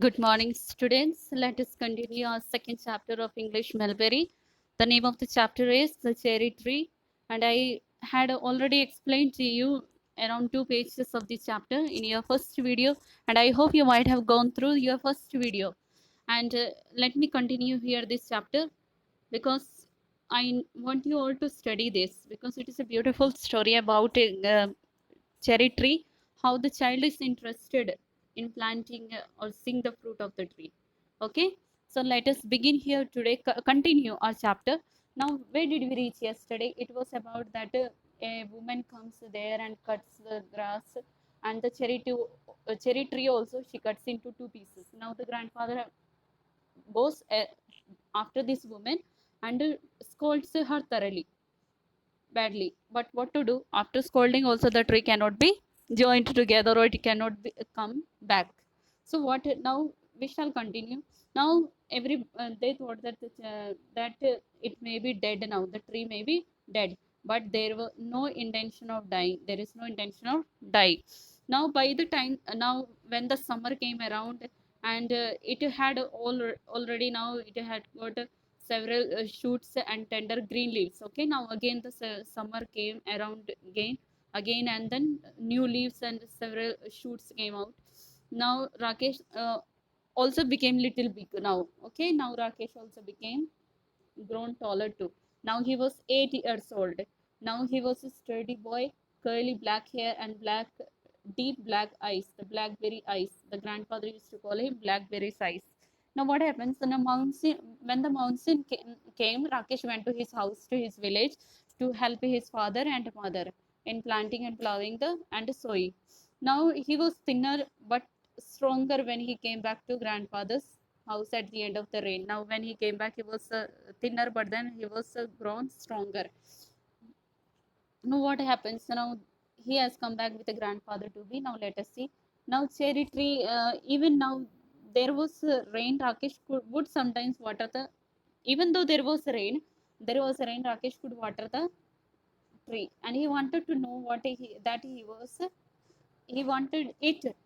Good morning, students. Let us continue our second chapter of English Mulberry. The name of the chapter is The Cherry Tree, and I had already explained to you around 2 pages of this chapter in your first video, and I hope you might have gone through your first video. And let me continue here this chapter because I want you all to study this because it is a beautiful story about a cherry tree, how the child is interested in planting or seeing the fruit of the tree. Okay, so let us begin here today, continue our chapter. Now, where did we reach yesterday? It was about that a woman comes there and cuts the grass, and the cherry tree also she cuts into two pieces. Now, the grandfather goes after this woman and scolds her thoroughly badly. But what to do? After scolding, also the tree cannot be joined together or it cannot be, come back. So what now? We shall continue. Now they thought that it may be dead now. The tree may be dead, but there was no intention of dying. There is no intention of dying. Now by the time now when the summer came around and it had already now it had got several shoots and tender green leaves. Okay, now again the summer came around again and then new leaves and several shoots came out. Now Rakesh also became little big now. Okay, now Rakesh also became grown taller too. Now he was 8 years old. Now he was a sturdy boy, curly black hair and deep black eyes, the blackberry eyes. The grandfather used to call him blackberry's eyes. Now what happens when the monsoon came, Rakesh went to his house, to his village, to help his father and mother in planting and plowing the and sowing. Now he was thinner but stronger when he came back to grandfather's house at the end of the rain. Now when he came back, he was thinner, but then he was grown stronger. Now what happens now? He has come back with a grandfather to be. Now let us see. Now cherry tree. Even now there was rain. Rakesh would sometimes water the. Even though there was rain. Rakesh could water the tree, and he wanted to know what he was. He wanted it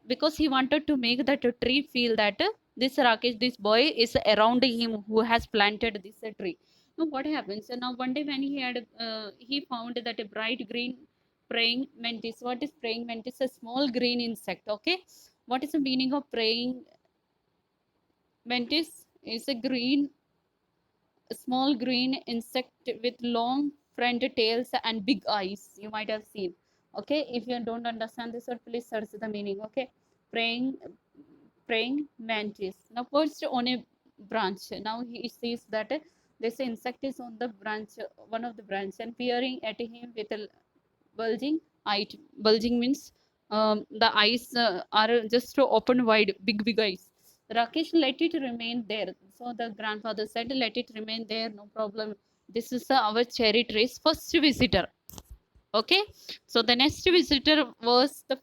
because he wanted to make that tree feel that this Rakesh, this boy, is around him who has planted this tree. Now what happens? So now one day when he found that a bright green praying mantis. What is praying mantis? A small green insect. Okay, what is the meaning of praying mantis? Is a small green insect with long front tails and big eyes. You might have seen. Okay, if you don't understand this word, please search the meaning. Okay, praying praying mantis. Now perched on a branch. Now he sees that this insect is on the branch, one of the branch, and peering at him with a bulging eye. Bulging means the eyes are just open wide, big eyes. Rakesh let it remain there. So the grandfather said, "Let it remain there, no problem. This is our cherry tree's first visitor." Okay, so the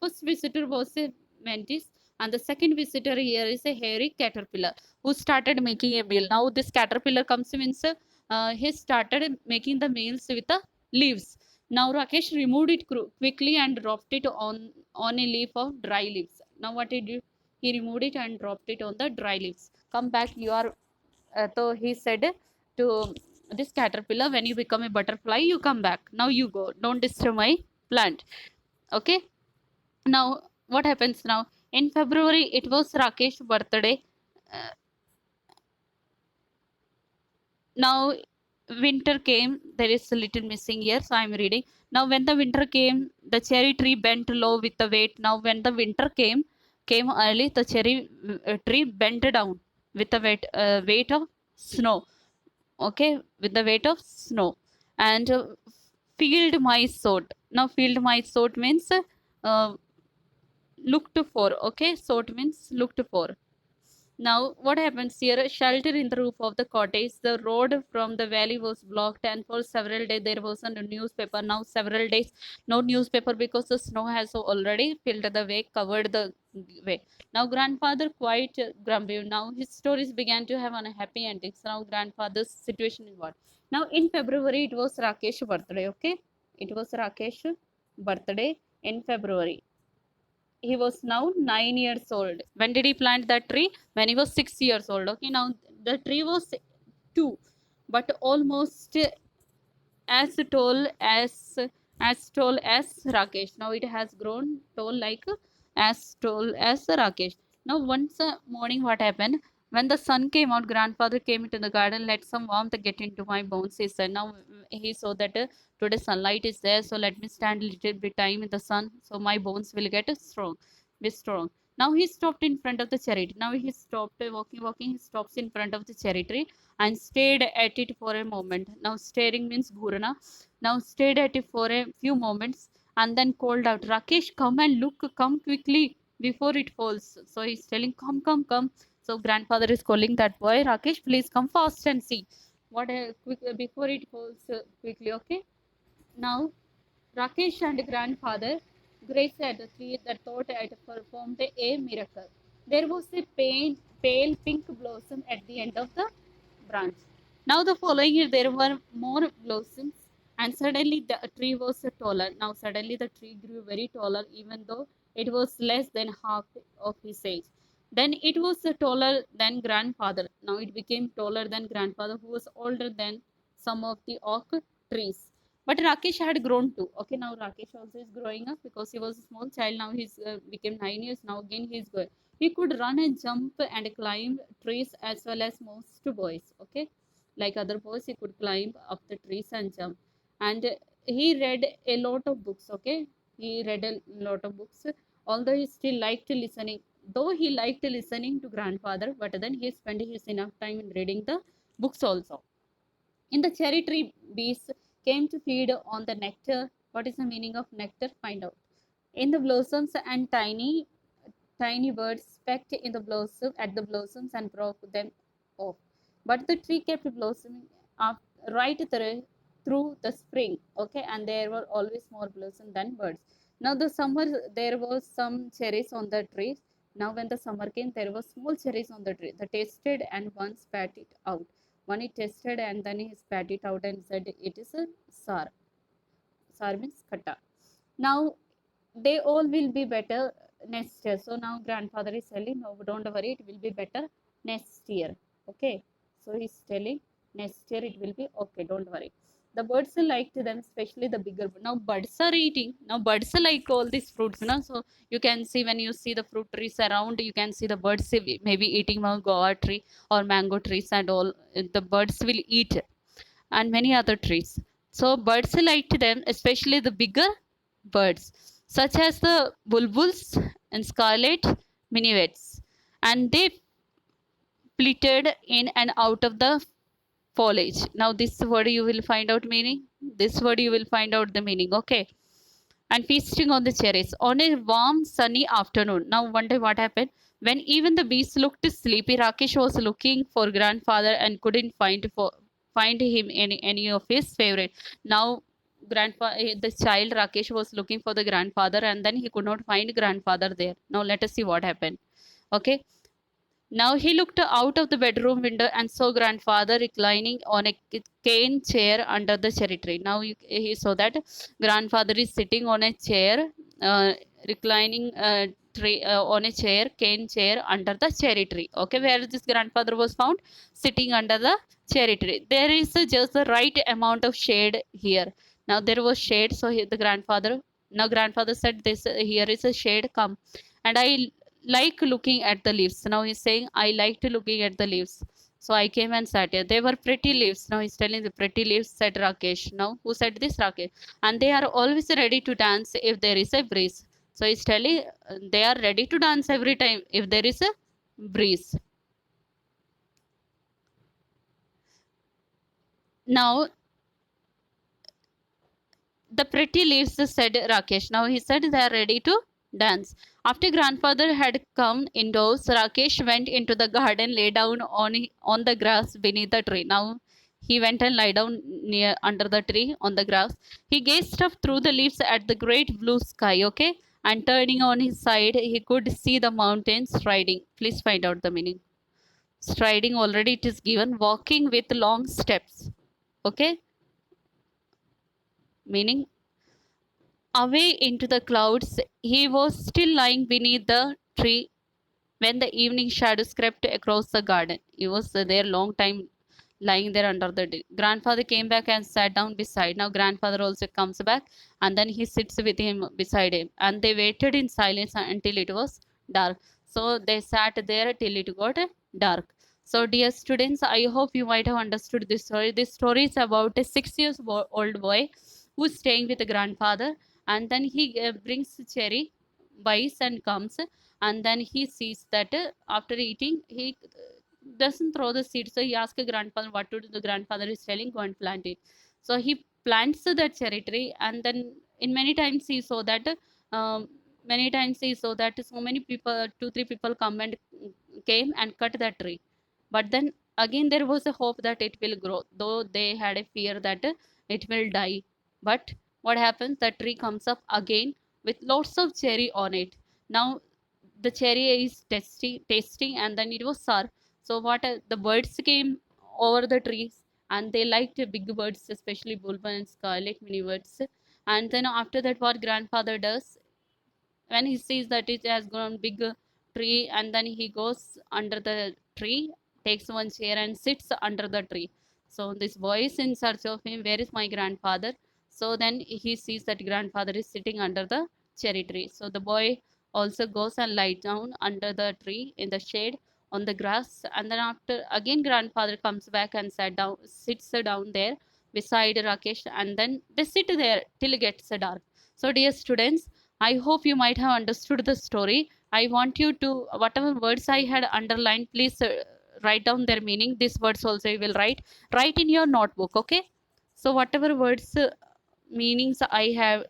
first visitor was a mantis, and the second visitor here is a hairy caterpillar who started making a meal. Now this caterpillar comes means he started making the meals with the leaves. Now Rakesh removed it quickly and dropped it on a leaf of dry leaves. Now what he did, he removed it and dropped it on the dry leaves. Come back, you are so he said to this caterpillar, when you become a butterfly, you come back. Now you go, don't disturb my plant. Okay, now what happens now? In February it was Rakesh's birthday. uh, Now winter came. There is a little missing here, so I'm reading. Now when the winter came, the cherry tree bent low with the weight. Now when the winter came early, the cherry tree bent down with the weight of snow. Okay, with the weight of snow. And field mice sort. Now field mice sort means uh, looked for. Okay, sort means looked for. Now what happens here? Shelter in the roof of the cottage. The road from the valley was blocked, and for several days there was a newspaper. Now several days no newspaper because the snow has already filled the way, covered the way. Now grandfather quite grumpy. Now his stories began to have unhappy endings. Now grandfather's situation is what? Now in February it was Rakesh birthday. Okay, it was Rakesh birthday in February. he was now 9 years old. When did he plant that tree? When he was 6 years old. Okay, now the tree was two, but almost as tall as tall as Rakesh. Now it has grown tall like as tall as Rakesh. Now once morning, what happened? When the sun came out, grandfather came into the garden. Let some warmth get into my bones, he said. Now he saw that today sunlight is there, so let me stand a little bit time in the sun, so my bones will get be strong. Now he stopped in front of the cherry tree. Now he stopped walking. He stops in front of the cherry tree and stared at it for a moment. Now staring means Gurana. Now stared at it for a few moments and then called out, Rakesh, come and look, come quickly before it falls. So he's telling, come, come. So grandfather is calling that boy, Rakesh, please come fast and see what quick before it falls quickly. Okay. Now Rakesh and grandfather grazed at the tree that thought had performed a miracle. There was a pale pink blossom at the end of the branch. Now, the following year, there were more blossoms, and suddenly the tree was taller. Now, suddenly the tree grew very taller, even though it was less than half of his age. Then it was taller than grandfather. Now, it became taller than grandfather, who was older than some of the oak trees. But Rakesh had grown too. Okay, now Rakesh also is growing up because he was a small child. Now he's became 9 years. Now again he's going. He could run and jump and climb trees as well as most boys. Okay, like other boys, he could climb up the trees and jump. And he read a lot of books. Okay, he read a lot of books. Although he still liked listening, though he liked listening to grandfather, but then he spent his enough time in reading the books also. In the cherry tree, bees came to feed on the nectar. What is the meaning of nectar? Find out. In the blossoms, and tiny birds pecked in the blossom at the blossoms and broke them off. But the tree kept blossoming up right through the spring. Okay, and there were always more blossom than birds. Now the summer, there was some cherries on the trees. Now when the summer came, there were small cherries on the tree. They tasted and one spat it out. One he tasted and then he spat it out and said, "It is a sour." Sour means khatta. Now they all will be better next year. So now grandfather is telling, no, don't worry, it will be better next year. Okay. So he's telling next year it will be okay, don't worry. The birds like to them, especially the bigger. Now birds are eating. Now birds like all these fruits, you know. So you can see when you see the fruit trees around, you can see the birds maybe eating guava tree or mango trees and all. The birds will eat and many other trees. So birds liked them, especially the bigger birds, such as the bulbuls and scarlet minivets, and they flitted in and out of the foliage. Now, this word you will find out meaning. This word you will find out the meaning. Okay, and feasting on the cherries on a warm, sunny afternoon. Now, one day what happened? When even the bees looked sleepy, Rakesh was looking for grandfather and couldn't find him any of his favorite. Now, the child Rakesh was looking for the grandfather, and then he could not find grandfather there. Now, let us see what happened. Okay, now he looked out of the bedroom window and saw grandfather reclining on a cane chair under the cherry tree. Now he saw that grandfather is sitting on a chair, reclining on a chair, cane chair under the cherry tree. Okay, where this grandfather was found? Sitting under the cherry tree. There is just the right amount of shade here. Now there was shade, so the grandfather. Now grandfather said, "This here is a shade. Come." And I like looking at the leaves. Now he's saying, I liked looking at the leaves. So I came and sat here. They were pretty leaves. Now he's telling the pretty leaves, said Rakesh. Now, who said this? Rakesh. And they are always ready to dance if there is a breeze. So he's telling they are ready to dance every time if there is a breeze. Now, the pretty leaves, said Rakesh. Now he said they are ready to dance. After grandfather had come indoors, Rakesh went into the garden, lay down on the grass beneath the tree. Now he went and lie down near under the tree on the grass. He gazed up through the leaves at the great blue sky, okay? And turning on his side, he could see the mountains striding. Please find out the meaning. Striding already it is given, walking with long steps. Okay? Meaning away into the clouds. He was still lying beneath the tree when the evening shadows crept across the garden. He was there long time lying there under the tree. Grandfather came back and sat down beside. Now grandfather also comes back and then he sits with him beside him. And they waited in silence until it was dark. So they sat there till it got dark. So dear students, I hope you might have understood this story. This story is about a 6 years old boy who's staying with the grandfather, and then he brings cherry, buys and comes, and then he sees that after eating he doesn't throw the seed. So he asks a grandfather what to do. The grandfather is telling, go and plant it. So he plants the cherry tree, and then in many times he saw that so many people, two three people come and came and cut that tree. But then again there was a hope that it will grow, though they had a fear that it will die. But what happens? The tree comes up again with lots of cherry on it. Now the cherry is tasty, and then it was sour. So what the birds came over the trees, and they liked the big birds, especially bulbul and scarlet mini birds. And then after that, what grandfather does, when he sees that it has grown big tree, and then he goes under the tree, takes one chair and sits under the tree. So this boy is in search of him, where is my grandfather? So then he sees that grandfather is sitting under the cherry tree. So the boy also goes and lies down under the tree in the shade on the grass. And then after again grandfather comes back and sits down there beside Rakesh, and then they sit there till it gets dark. So dear students, I hope you might have understood the story. I want you to, whatever words I had underlined, please write down their meaning. These words also you will write in your notebook, okay? So whatever words meanings I have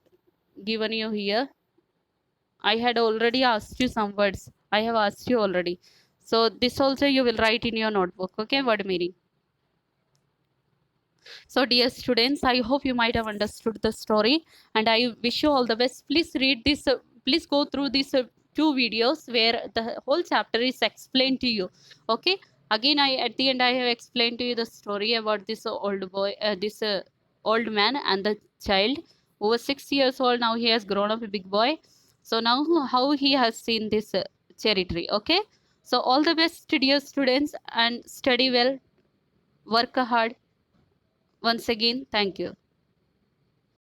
given you here, I had already asked you some words. I have asked you already. So this also you will write in your notebook, okay? Word meaning. So, dear students, I hope you might have understood the story, and I wish you all the best. Please read this, please go through these two videos where the whole chapter is explained to you. Okay, again, at the end I have explained to you the story about this old boy, this old man and the child who was 6 years old. Now he has grown up a big boy. So, now how he has seen this cherry tree. Okay, so all the best, dear students, and study well, work hard. Once again, thank you.